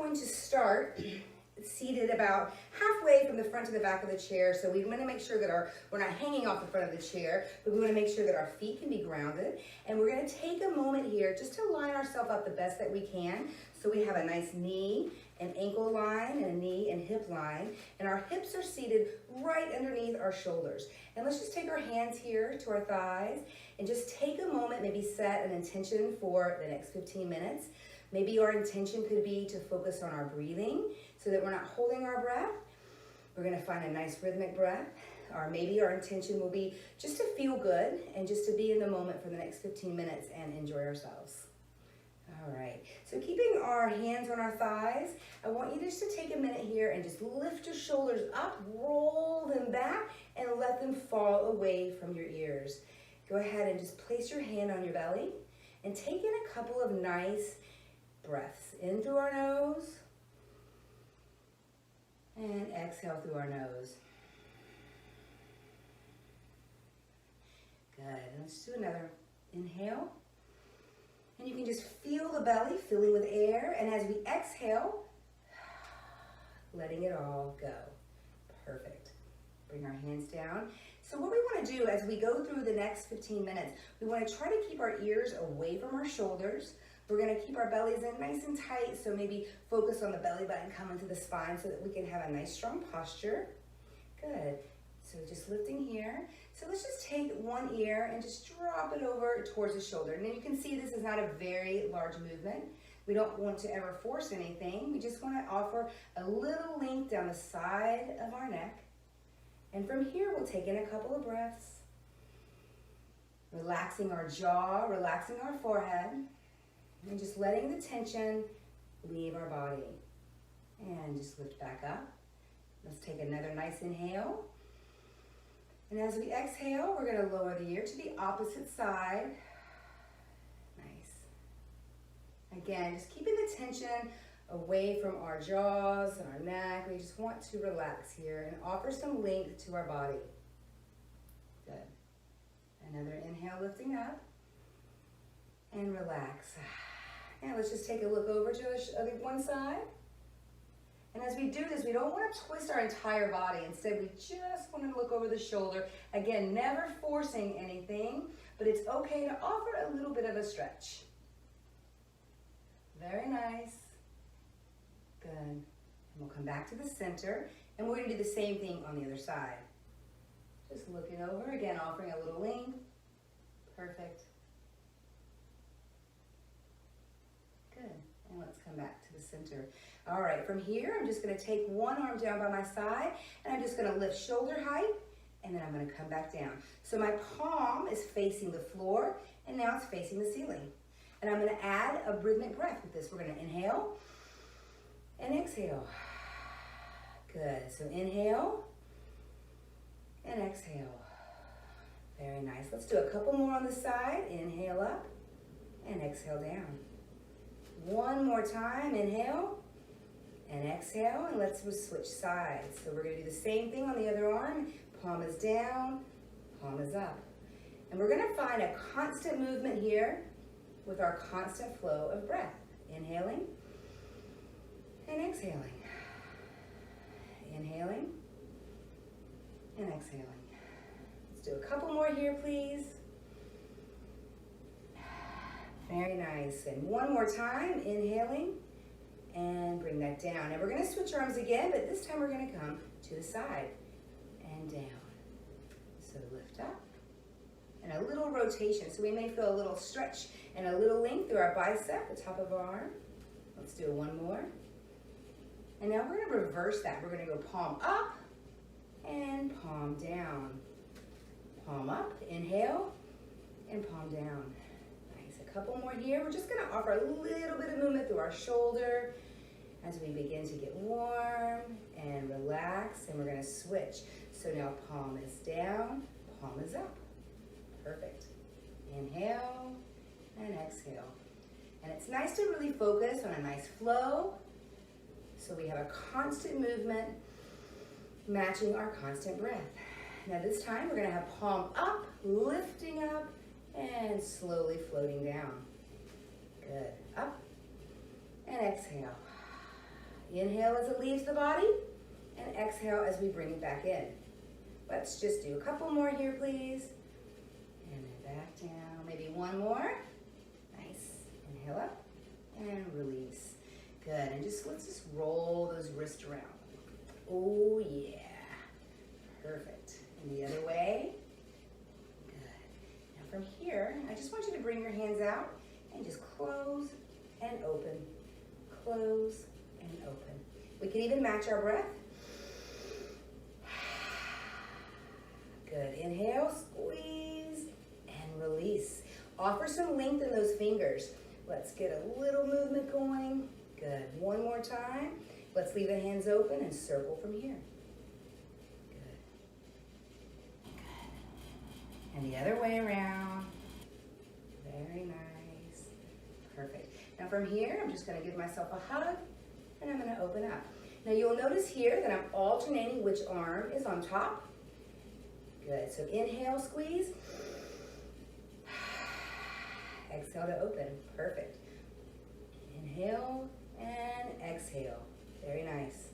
going to start seated about halfway from the front to the back of the chair. So we want to make sure that we're not hanging off the front of the chair, but we want to make sure that our feet can be grounded. And we're going to take a moment here just to line ourselves up the best that we can. So we have a nice knee and ankle line and a knee and hip line. And our hips are seated right underneath our shoulders. And let's just take our hands here to our thighs and just take a moment, maybe set an intention for the next 15 minutes. Maybe our intention could be to focus on our breathing so that we're not holding our breath. We're gonna find a nice rhythmic breath. Or maybe our intention will be just to feel good and just to be in the moment for the next 15 minutes and enjoy ourselves. All right, so keeping our hands on our thighs, I want you just to take a minute here and just lift your shoulders up, roll them back, and let them fall away from your ears. Go ahead and just place your hand on your belly and take in a couple of nice breaths. In through our nose and exhale through our nose. Good, and let's do another inhale. And you can just feel the belly filling with air, and as we exhale, letting it all go. Perfect. Bring our hands down. So what we want to do as we go through the next 15 minutes, we want to try to keep our ears away from our shoulders. We're going to keep our bellies in nice and tight, so maybe focus on the belly button coming to the spine so that we can have a nice strong posture. Good. So just lifting here. So let's just take one ear and just drop it over towards the shoulder. And then you can see this is not a very large movement. We don't want to ever force anything. We just want to offer a little length down the side of our neck. And from here, we'll take in a couple of breaths. Relaxing our jaw, relaxing our forehead, and just letting the tension leave our body. And just lift back up. Let's take another nice inhale. And as we exhale, we're going to lower the ear to the opposite side. Nice. Again, just keeping the tension away from our jaws and our neck. We just want to relax here and offer some length to our body. Good. Another inhale, lifting up. And relax. And let's just take a look over to the other one side. And as we do this, we don't want to twist our entire body. Instead, we just want to look over the shoulder. Again, never forcing anything, but it's okay to offer a little bit of a stretch. Very nice. Good. And we'll come back to the center, and we're going to do the same thing on the other side. Just looking over, again, offering a little length. Perfect. Good. And let's come back to the center. All right, from here, I'm just going to take one arm down by my side, and I'm just going to lift shoulder height, and then I'm going to come back down. So my palm is facing the floor, and now it's facing the ceiling. And I'm going to add a rhythmic breath with this. We're going to inhale and exhale. Good. So inhale and exhale. Very nice. Let's do a couple more on the side. Inhale up and exhale down. One more time. Inhale and exhale, and let's switch sides. So we're going to do the same thing on the other arm. Palm is down, palm is up. And we're going to find a constant movement here with our constant flow of breath. Inhaling and exhaling. Inhaling and exhaling. Let's do a couple more here, please. Very nice. And one more time, inhaling. And bring that down. And we're going to switch arms again, but this time we're going to come to the side and down. So lift up and a little rotation. So we may feel a little stretch and a little length through our bicep, the top of our arm. Let's do one more. And now we're going to reverse that. We're going to go palm up and palm down. Palm up, inhale, and palm down. Nice. A couple more here. We're just going to offer a little bit of movement through our shoulder as we begin to get warm and relax, and we're going to switch. So now palm is down, palm is up. Perfect. Inhale and exhale. And it's nice to really focus on a nice flow, so we have a constant movement matching our constant breath. Now this time we're going to have palm up, lifting up, and slowly floating down. Good. Up and exhale. Inhale as it leaves the body, and exhale as we bring it back in. Let's just do a couple more here, please. And then back down. Maybe one more. Nice. Inhale up and release. Good. And let's just roll those wrists around. Oh, yeah. Perfect. And the other way. Good. Now from here, I just want you to bring your hands out and just close and open. Close and open. We can even match our breath. Good. Inhale, squeeze, and release. Offer some length in those fingers. Let's get a little movement going. Good. One more time. Let's leave the hands open and circle from here. Good. Good. And the other way around. Very nice. Perfect. Now from here, I'm just going to give myself a hug, and I'm going to open up. Now you'll notice here that I'm alternating which arm is on top. Good. So inhale, squeeze. Exhale to open. Perfect. Inhale and exhale. Very nice.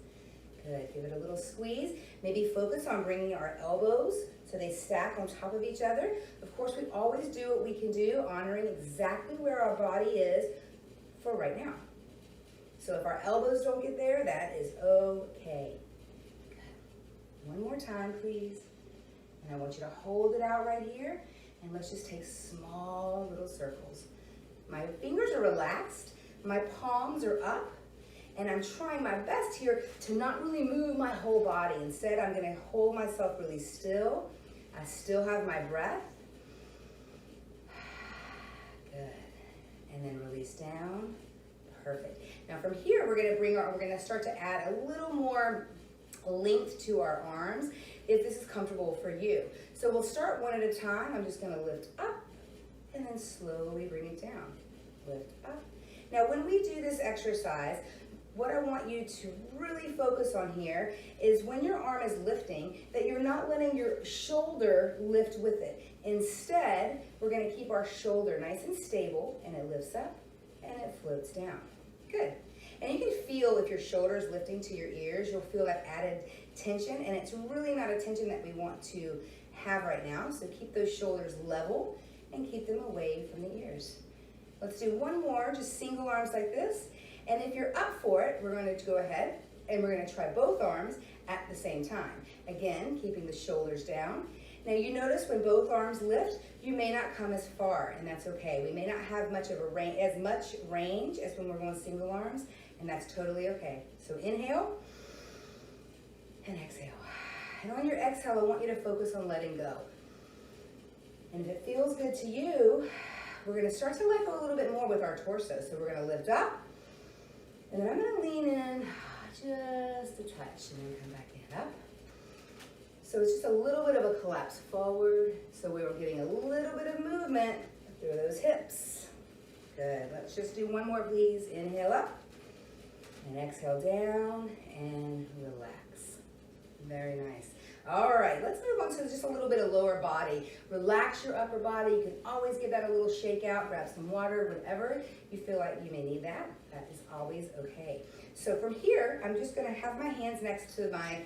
Good. Give it a little squeeze. Maybe focus on bringing our elbows so they stack on top of each other. Of course, we always do what we can do, honoring exactly where our body is for right now. So if our elbows don't get there, that is okay. Good. One more time, please. And I want you to hold it out right here, and let's just take small little circles. My fingers are relaxed, my palms are up, and I'm trying my best here to not really move my whole body. Instead, I'm gonna hold myself really still. I still have my breath. Good. And then release down. Perfect. Now from here, we're gonna start to add a little more length to our arms if this is comfortable for you. So we'll start one at a time. I'm just gonna lift up and then slowly bring it down. Lift up. Now when we do this exercise, what I want you to really focus on here is when your arm is lifting, that you're not letting your shoulder lift with it. Instead, we're gonna keep our shoulder nice and stable, and it lifts up and it floats down. Good. And you can feel if your shoulder is lifting to your ears, you'll feel that added tension, and it's really not a tension that we want to have right now. So keep those shoulders level and keep them away from the ears. Let's do one more, just single arms like this. And if you're up for it, we're going to go ahead and we're going to try both arms at the same time. Again, keeping the shoulders down. Now you notice when both arms lift, you may not come as far, and that's okay. We may not have as much range as when we're going single arms, and that's totally okay. So inhale and exhale. And on your exhale, I want you to focus on letting go. And if it feels good to you, we're going to start to let go a little bit more with our torso. So we're going to lift up, and then I'm going to lean in just a touch, and then come back in up. So it's just a little bit of a collapse forward. So we were getting a little bit of movement through those hips. Good. Let's just do one more, please. Inhale up and exhale down and relax. Very nice. All right, let's move on to just a little bit of lower body. Relax your upper body. You can always give that a little shake out, grab some water, whenever you feel like you may need that. That is always okay. So from here, I'm just gonna have my hands next to my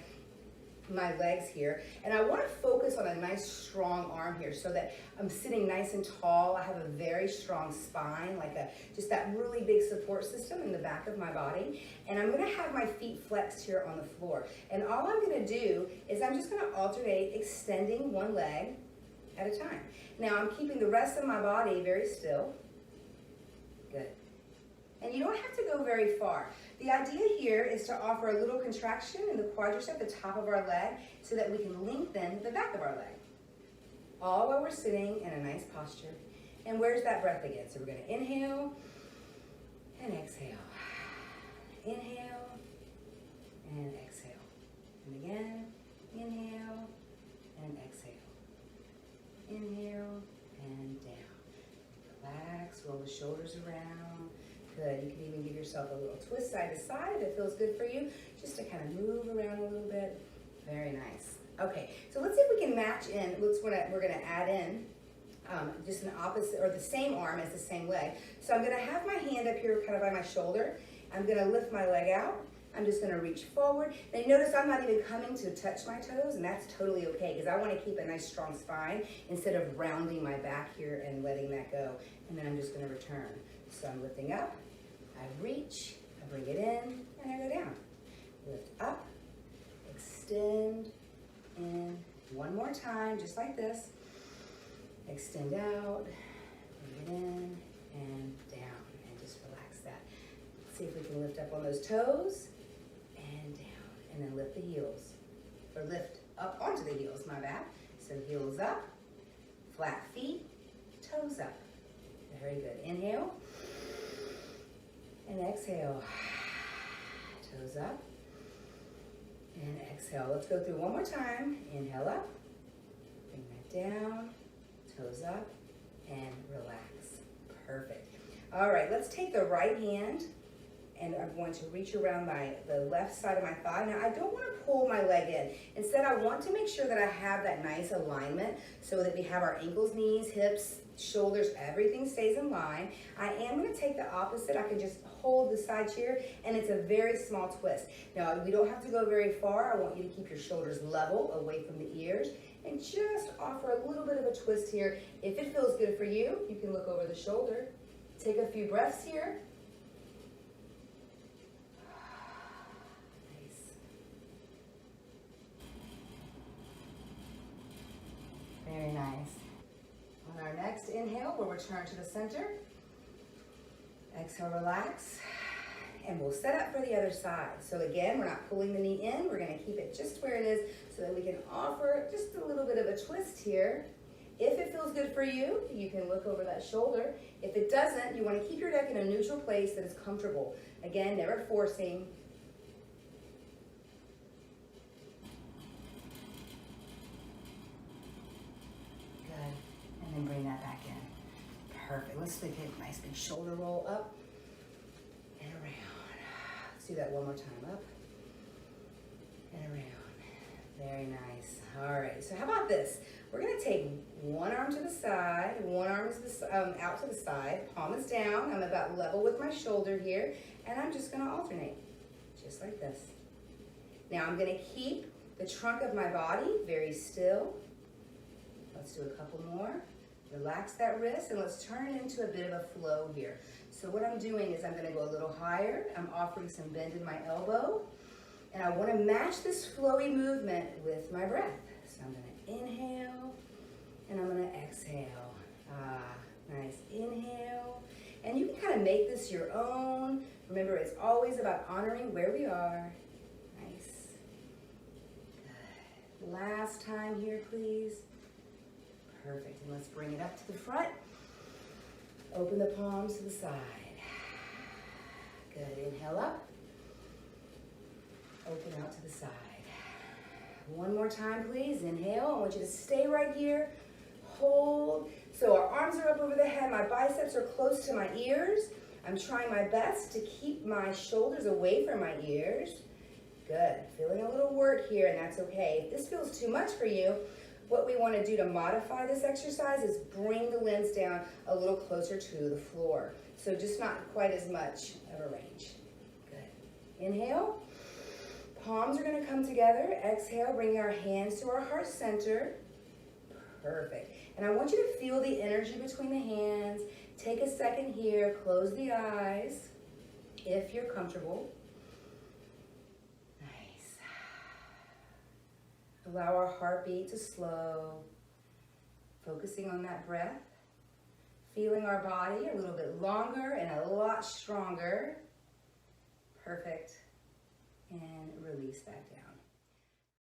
legs here, and I want to focus on a nice strong arm here so that I'm sitting nice and tall. I have a very strong spine, like just that really big support system in the back of my body, and I'm going to have my feet flexed here on the floor. And all I'm going to do is I'm just going to alternate extending one leg at a time. Now I'm keeping the rest of my body very still. Good. And you don't have to go very far. The idea here is to offer a little contraction in the quadricep, the top of our leg, so that we can lengthen the back of our leg. All while we're sitting in a nice posture. And where's that breath again? So we're going to inhale and exhale. Inhale and exhale. And again, inhale and exhale. Inhale and down. Relax, roll the shoulders around. Good. You can even give yourself a little twist side to side if it feels good for you, just to kind of move around a little bit. Very nice. Okay, so let's see if we can match in. We're going to add in just an opposite or the same arm as the same leg. So I'm going to have my hand up here kind of by my shoulder. I'm going to lift my leg out. I'm just gonna reach forward. Now notice I'm not even coming to touch my toes, and that's totally okay, because I wanna keep a nice strong spine instead of rounding my back here and letting that go. And then I'm just gonna return. So I'm lifting up, I reach, I bring it in, and I go down. Lift up, extend, and one more time, just like this. Extend out, bring it in, and down, and just relax that. See if we can lift up on those toes, and down, and then lift the heels, or lift up onto the heels, my bad. So heels up, flat feet, toes up. Very good. Inhale, and exhale. Toes up, and exhale. Let's go through one more time. Inhale up, bring that down, toes up, and relax. Perfect. All right, let's take the right hand, and I'm going to reach around the left side of my thigh. Now, I don't want to pull my leg in. Instead, I want to make sure that I have that nice alignment so that we have our ankles, knees, hips, shoulders, everything stays in line. I am going to take the opposite. I can just hold the side here, and it's a very small twist. Now, we don't have to go very far. I want you to keep your shoulders level away from the ears, and just offer a little bit of a twist here. If it feels good for you, you can look over the shoulder. Take a few breaths here. Nice. Very nice. On our next inhale, we'll return to the center. Exhale, relax. And we'll set up for the other side. So again, we're not pulling the knee in. We're gonna keep it just where it is so that we can offer just a little bit of a twist here. If it feels good for you, you can look over that shoulder. If it doesn't, you wanna keep your neck in a neutral place that is comfortable. Again, never forcing. Good, and then bring that back in. Perfect, let's take a nice big shoulder roll up and around. Let's do that one more time, up and around. Very nice. All right, so how about this? We're gonna take one arm to the side, one arm is out to the side, palm is down, I'm about level with my shoulder here, and I'm just gonna alternate, just like this. Now I'm gonna keep the trunk of my body very still. Let's do a couple more. Relax that wrist, and let's turn it into a bit of a flow here. So what I'm doing is I'm gonna go a little higher, I'm offering some bend in my elbow, and I wanna match this flowy movement with my breath. So I'm gonna inhale, and I'm gonna exhale. Nice, inhale. And you can kind of make this your own. Remember, it's always about honoring where we are. Nice. Good. Last time here, please. Perfect, and let's bring it up to the front. Open the palms to the side. Good, inhale up. Open out to the side. One more time, please. Inhale. I want you to stay right here. Hold. So our arms are up over the head. My biceps are close to my ears. I'm trying my best to keep my shoulders away from my ears. Good. Feeling a little wort here, and that's okay. If this feels too much for you, what we want to do to modify this exercise is bring the limbs down a little closer to the floor. So just not quite as much of a range. Good. Inhale. Palms are going to come together. Exhale, bring our hands to our heart center. Perfect. And I want you to feel the energy between the hands. Take a second here. Close the eyes if you're comfortable. Nice. Allow our heartbeat to slow. Focusing on that breath. Feeling our body a little bit longer and a lot stronger. Perfect. And release that down.